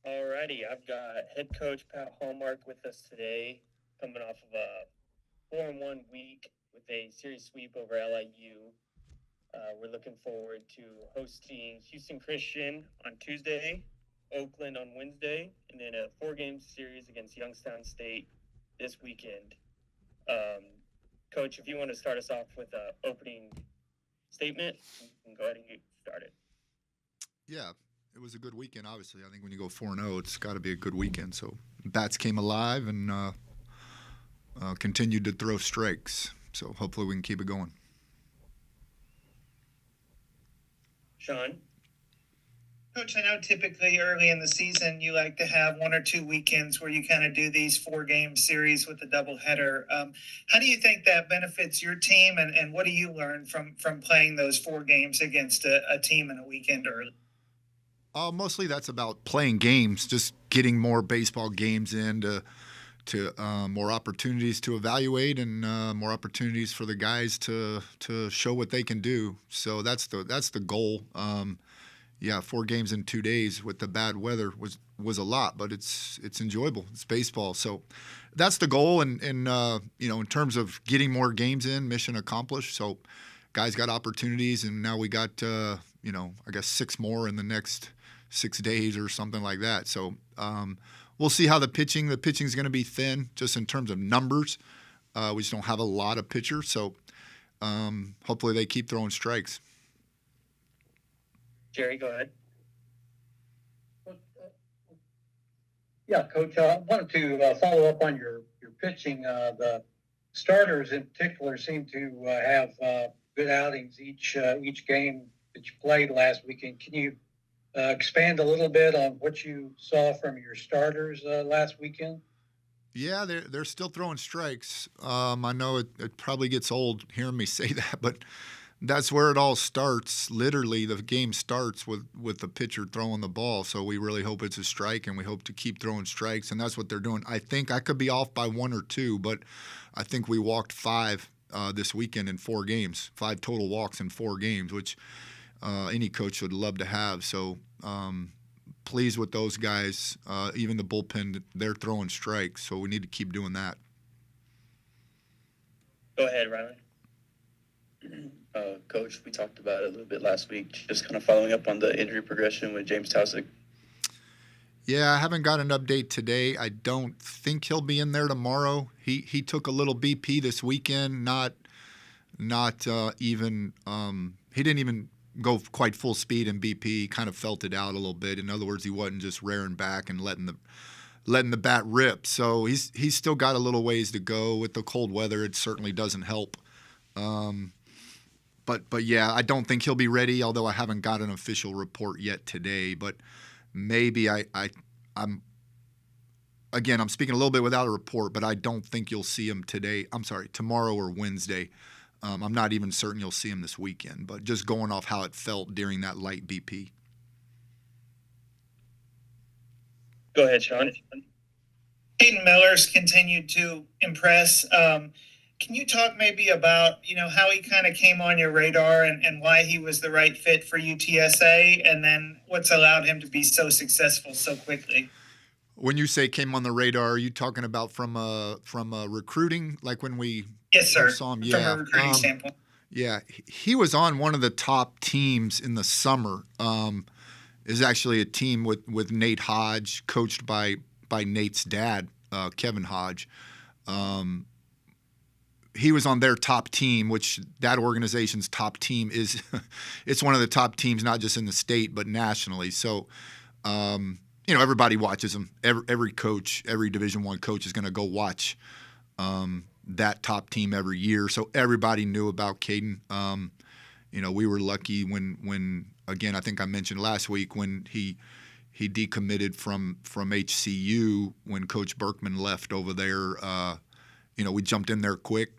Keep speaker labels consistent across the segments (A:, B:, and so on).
A: Alrighty, I've got head coach Pat Hallmark with us today, coming off of a 4-1 week with a series sweep over LIU. We're looking forward to hosting Houston Christian on Tuesday, Oakland on Wednesday, and then a 4-game series against Youngstown State this weekend. Um, Coach, if you want to start us off with an opening statement, you can go ahead and get started.
B: Yeah, it was a good weekend. Obviously, I think when you go 4-0, it's got to be a good weekend. So bats came alive and continued to throw strikes. So hopefully we can keep it going.
A: Sean?
C: Coach, I know typically early in the season you like to have one or two weekends where you kind of do these 4-game series with a doubleheader. How do you think that benefits your team, and what do you learn from playing those 4 games against a team in a weekend early?
B: Mostly that's about playing games, just getting more baseball games in to more opportunities to evaluate and more opportunities for the guys to show what they can do. So that's the goal. Yeah, 4 games in 2 days with the bad weather was a lot, but it's enjoyable. It's baseball, so that's the goal. And in terms of getting more games in, mission accomplished. So guys got opportunities, and now we got I guess 6 more in the next 6 days or something like that. So we'll see how the pitching's going to be thin just in terms of numbers. We just don't have a lot of pitchers, so hopefully they keep throwing strikes.
A: Jerry, go ahead.
D: Yeah, Coach, I wanted to follow up on your pitching. The starters in particular seem to have good outings each game that you played last weekend. Can you expand a little bit on what you saw from your starters last weekend?
B: Yeah, they're still throwing strikes. I know it probably gets old hearing me say that, but that's where it all starts. Literally, the game starts with the pitcher throwing the ball. So we really hope it's a strike, and we hope to keep throwing strikes, and that's what they're doing. I think I could be off by 1 or 2, but I think we walked 5 this weekend in 4 games, 5 total walks in 4 games, which any coach would love to have. So pleased with those guys. Even the bullpen, they're throwing strikes, so we need to keep doing that.
A: Go ahead, Riley.
E: Coach, we talked about it a little bit last week, just kind of following up on the injury progression with James Tausick.
B: Yeah, I haven't got an update today. I don't think he'll be in there tomorrow. He took a little BP this weekend, not even he didn't even go quite full speed in BP. He kind of felt it out a little bit. In other words, he wasn't just rearing back and letting the bat rip. So he's still got a little ways to go. With the cold weather, it certainly doesn't help. But yeah, I don't think he'll be ready, although I haven't got an official report yet today. But maybe I'm speaking a little bit without a report, but I don't think you'll see him tomorrow or Wednesday. I'm not even certain you'll see him this weekend, but just going off how it felt during that light BP.
A: Go ahead, Sean.
C: Hayden Miller's continued to impress. Can you talk maybe about, how he kind of came on your radar and why he was the right fit for UTSA, and then what's allowed him to be so successful so quickly?
B: When you say came on the radar, are you talking about from a recruiting, like when we
C: Yes, sir.
B: saw him?
C: From a recruiting standpoint.
B: Yeah, he was on one of the top teams in the summer. Is actually a team with Nate Hodge, coached by Nate's dad, Kevin Hodge. He was on their top team, which that organization's top team is. It's one of the top teams, not just in the state but nationally. So, everybody watches him. Every coach, every Division I coach is going to go watch that top team every year. So everybody knew about Caden. We were lucky when again, I think I mentioned last week when he decommitted from HCU when Coach Berkman left over there. We jumped in there quick.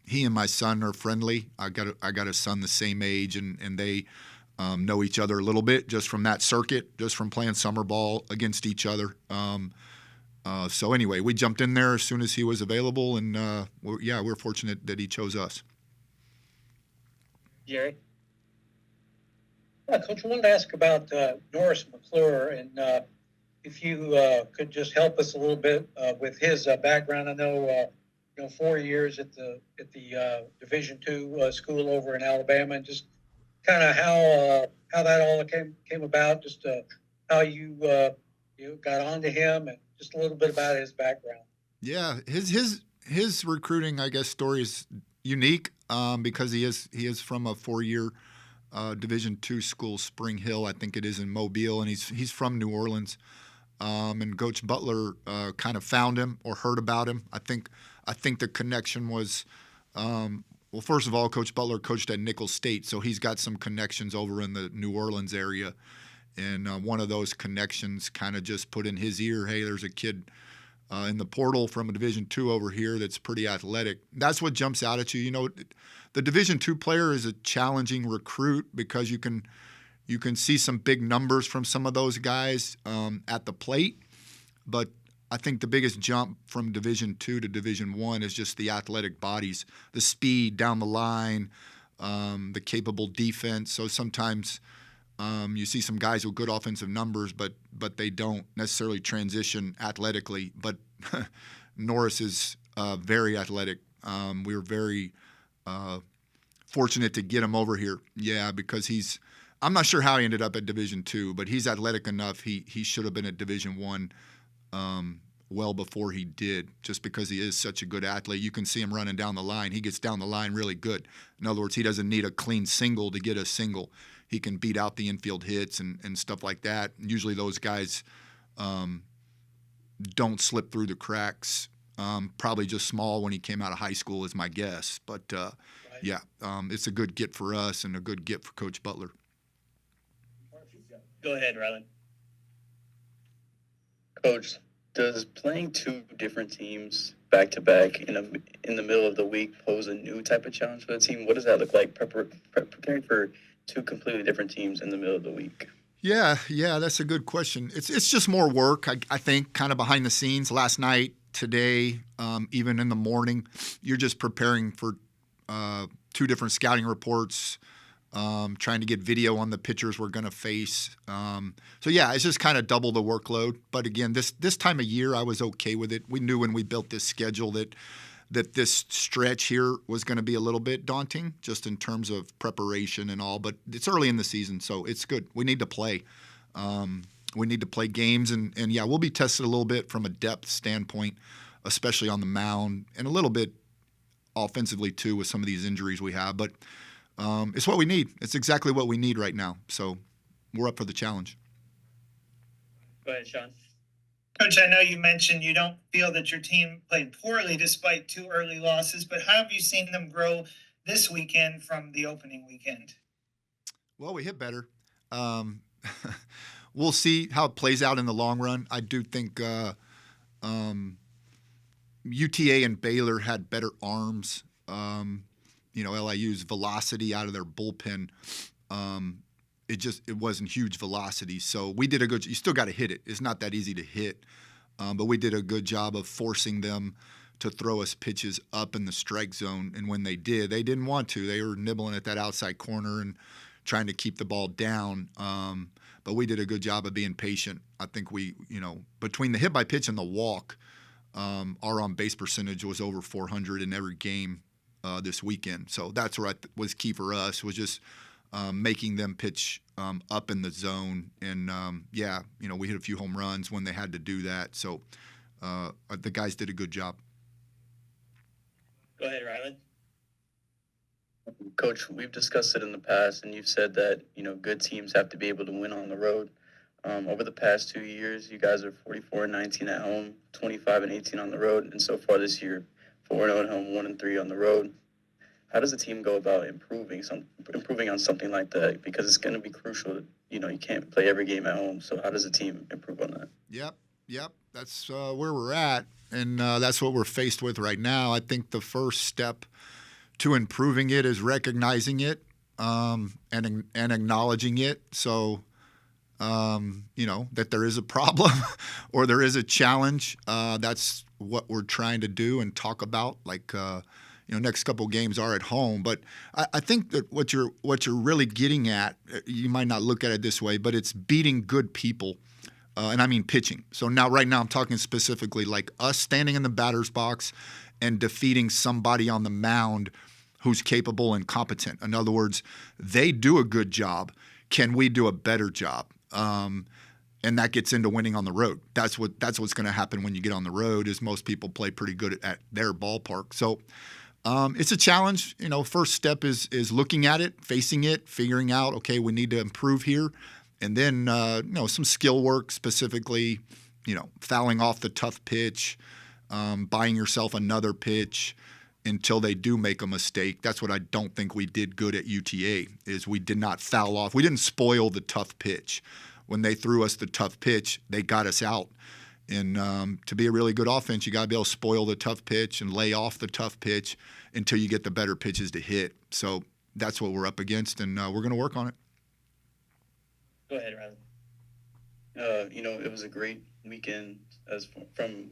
B: He and my son are friendly. I got a son the same age, and they know each other a little bit just from that circuit, just from playing summer ball against each other. So anyway, we jumped in there as soon as he was available, and we're fortunate that he chose us.
A: Jerry?
D: Coach, I wanted to ask about Norris McClure, and if you could just help us a little bit with his background. I know 4 years at the Division II school over in Alabama, and just kind of how that all came about, just how you got onto him, and just a little bit about his background.
B: Yeah, his recruiting, I guess, story is unique because he is from a 4-year Division II school, Spring Hill, I think it is in Mobile, and he's from New Orleans. And Coach Butler kind of found him or heard about him. I think the connection was, well, first of all, Coach Butler coached at Nicholls State, so he's got some connections over in the New Orleans area. And one of those connections kind of just put in his ear, hey, there's a kid in the portal from a Division II over here that's pretty athletic. That's what jumps out at you. You know, the Division II player is a challenging recruit because you can see some big numbers from some of those guys at the plate, but I think the biggest jump from Division II to Division I is just the athletic bodies, the speed down the line, the capable defense. So sometimes you see some guys with good offensive numbers, but they don't necessarily transition athletically. But Norris is very athletic. We were very fortunate to get him over here. Yeah, because I'm not sure how he ended up at Division II, but he's athletic enough. He should have been at Division I well before he did, just because he is such a good athlete. You can see him running down the line. He gets down the line really good. In other words, he doesn't need a clean single to get a single. He can beat out the infield hits and stuff like that. Usually those guys don't slip through the cracks. Probably just small when he came out of high school is my guess. But, right. Yeah, it's a good get for us and a good get for Coach Butler.
A: Go ahead, Rylan.
E: Coach, does playing two different teams back to back in the middle of the week pose a new type of challenge for the team? What does that look like preparing for two completely different teams in the middle of the week?
B: Yeah, that's a good question. It's just more work, I think, kind of behind the scenes. Last night, today, even in the morning, you're just preparing for two different scouting reports, trying to get video on the pitchers we're going to face. So, yeah, it's just kind of double the workload. But, again, this time of year, I was okay with it. We knew when we built this schedule that this stretch here was going to be a little bit daunting just in terms of preparation and all. But it's early in the season, so it's good. We need to play. We need to play games. And, yeah, we'll be tested a little bit from a depth standpoint, especially on the mound, and a little bit offensively, too, with some of these injuries we have. But it's what we need. It's exactly what we need right now. So we're up for the challenge.
A: Go ahead, Sean.
C: Coach, I know you mentioned you don't feel that your team played poorly despite two early losses, but how have you seen them grow this weekend from the opening weekend?
B: Well, we hit better. We'll see how it plays out in the long run. I do think UTA and Baylor had better arms. LIU's velocity out of their bullpen, it wasn't huge velocity. So we did a good. You still got to hit it. It's not that easy to hit, but we did a good job of forcing them to throw us pitches up in the strike zone. And when they did, they didn't want to. They were nibbling at that outside corner and trying to keep the ball down. But we did a good job of being patient. I think we, between the hit by pitch and the walk, our on base percentage was over 400 in every game this weekend. So that's what was key for us, was just making them pitch up in the zone. And, we hit a few home runs when they had to do that. So the guys did a good job.
A: Go ahead, Rylan.
E: Coach, we've discussed it in the past, and you've said that, good teams have to be able to win on the road. Over the past 2 years, you guys are 44-19 at home, 25-18 on the road, and so far this year, 4-0 at home, 1-3 on the road. How does the team go about improving on something like that? Because it's going to be crucial. You can't play every game at home. So how does the team improve on that?
B: Yep. That's where we're at, and that's what we're faced with right now. I think the first step to improving it is recognizing it and acknowledging it. So, that there is a problem or there is a challenge. That's what we're trying to do and talk about. Like, next couple games are at home. But I think that what you're really getting at, you might not look at it this way, but it's beating good people. And I mean pitching. So right now I'm talking specifically like us standing in the batter's box and defeating somebody on the mound who's capable and competent. In other words, they do a good job. Can we do a better job? And that gets into winning on the road. That's what's going to happen when you get on the road. Is most people play pretty good at their ballpark. So it's a challenge. First step is looking at it, facing it, figuring out, okay, we need to improve here. And then, some skill work, specifically, fouling off the tough pitch, buying yourself another pitch until they do make a mistake. That's what I don't think we did good at UTA, is we did not foul off. We didn't spoil the tough pitch. When they threw us the tough pitch, they got us out. And to be a really good offense, you got to be able to spoil the tough pitch and lay off the tough pitch until you get the better pitches to hit. So that's what we're up against, and we're going to work on it.
A: Go ahead, Riley.
E: It was a great weekend from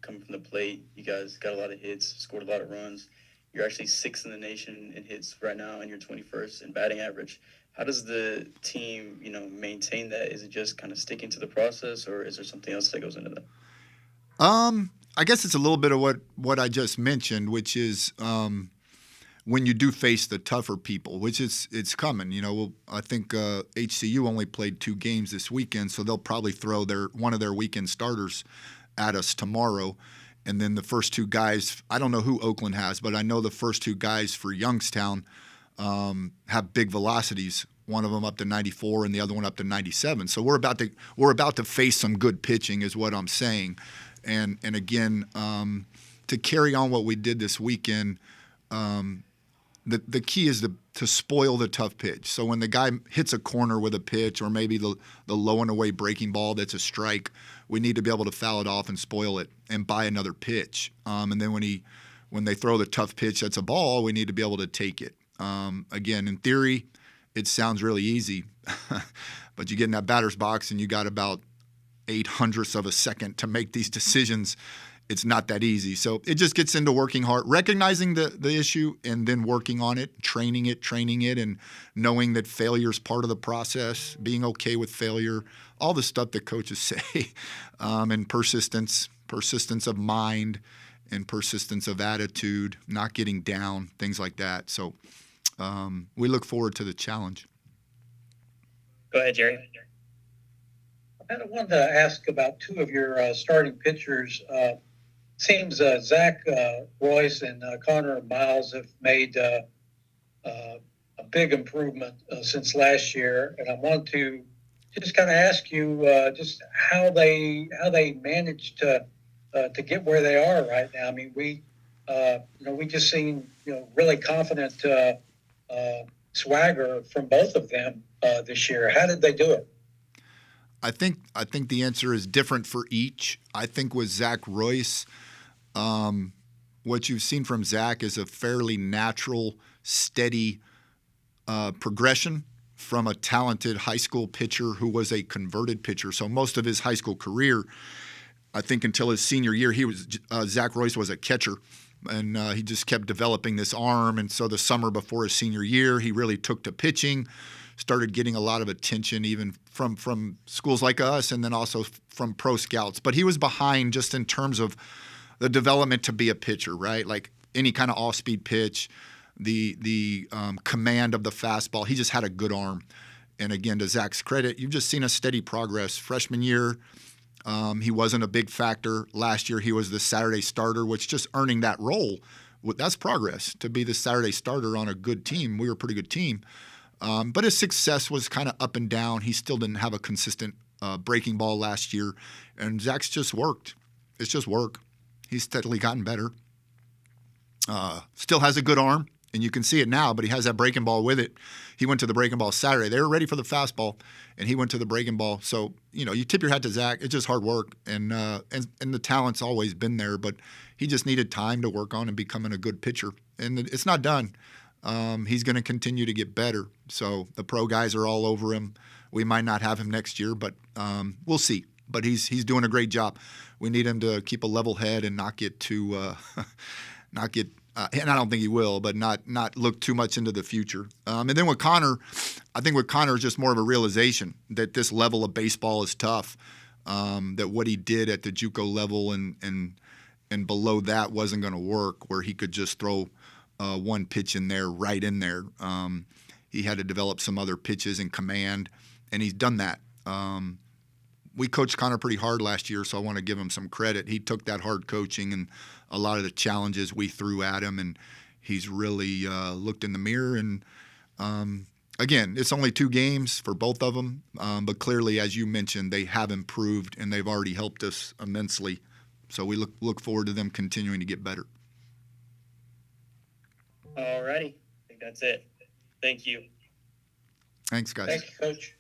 E: coming from the plate. You guys got a lot of hits, scored a lot of runs. You're actually 6th in the nation in hits right now, and you're 21st in batting average. How does the team, maintain that? Is it just kind of sticking to the process, or is there something else that goes into that?
B: I guess it's a little bit of what I just mentioned, which is when you do face the tougher people, which it's coming. I think HCU only played 2 games this weekend, so they'll probably throw one of their weekend starters at us tomorrow. And then the first 2 guys, I don't know who Oakland has, but I know the first 2 guys for Youngstown have big velocities. One of them up to 94 and the other one up to 97. So we're about to face some good pitching, is what I'm saying. And again, to carry on what we did this weekend, the key is to spoil the tough pitch. So when the guy hits a corner with a pitch, or maybe the low and away breaking ball that's a strike, we need to be able to foul it off and spoil it and buy another pitch. And then when they throw the tough pitch that's a ball, we need to be able to take it. Again, in theory, it sounds really easy, but you get in that batter's box and you got about 0.08 of a second to make these decisions. It's not that easy. So it just gets into working hard, recognizing the issue, and then working on it, training it, and knowing that failure is part of the process, being okay with failure, all the stuff that coaches say, and persistence of mind, and persistence of attitude, not getting down, things like that. So we look forward to the challenge.
A: Go ahead, Jerry.
D: I wanted to ask about 2 of your starting pitchers. Seems Zach Royce and Connor Miles have made a big improvement since last year, and I want to just kind of ask you just how they managed to get where they are right now. I mean, we just seen really confident swagger from both of them this year. How did they do it?
B: I think the answer is different for each. I think with Zach Royce, what you've seen from Zach is a fairly natural, steady progression from a talented high school pitcher who was a converted pitcher. So most of his high school career, I think until his senior year, Zach Royce was a catcher, and he just kept developing this arm. And so the summer before his senior year, he really took to pitching, started getting a lot of attention even from schools like us, and then also from pro scouts. But he was behind just in terms of the development to be a pitcher, right? Like any kind of off-speed pitch, the command of the fastball. He just had a good arm. And again, to Zach's credit, you've just seen a steady progress. Freshman year, he wasn't a big factor. Last year, he was the Saturday starter, which just earning that role, that's progress. To be the Saturday starter on a good team, we were a pretty good team. But his success was kind of up and down. He still didn't have a consistent breaking ball last year. And Zach's just worked. It's just work. He's steadily gotten better. Still has a good arm, and you can see it now, but he has that breaking ball with it. He went to the breaking ball Saturday. They were ready for the fastball, and he went to the breaking ball. So, you tip your hat to Zach. It's just hard work, and the talent's always been there, but he just needed time to work on and becoming a good pitcher. And it's not done. He's going to continue to get better. So the pro guys are all over him. We might not have him next year, but we'll see. But he's doing a great job. We need him to keep a level head and not get too and I don't think he will, but not look too much into the future. And then with Connor, I think with Connor is just more of a realization that this level of baseball is tough. That what he did at the JUCO level and below that wasn't going to work, where he could just throw one pitch in there, right in there. He had to develop some other pitches and command, and he's done that. We coached Connor pretty hard last year, so I want to give him some credit. He took that hard coaching and a lot of the challenges we threw at him, and he's really looked in the mirror. And again, it's only 2 games for both of them, but clearly, as you mentioned, they have improved, and they've already helped us immensely. So we look forward to them continuing to get better.
A: All righty. I think that's it. Thank you.
B: Thanks, guys.
D: Thank you, Coach.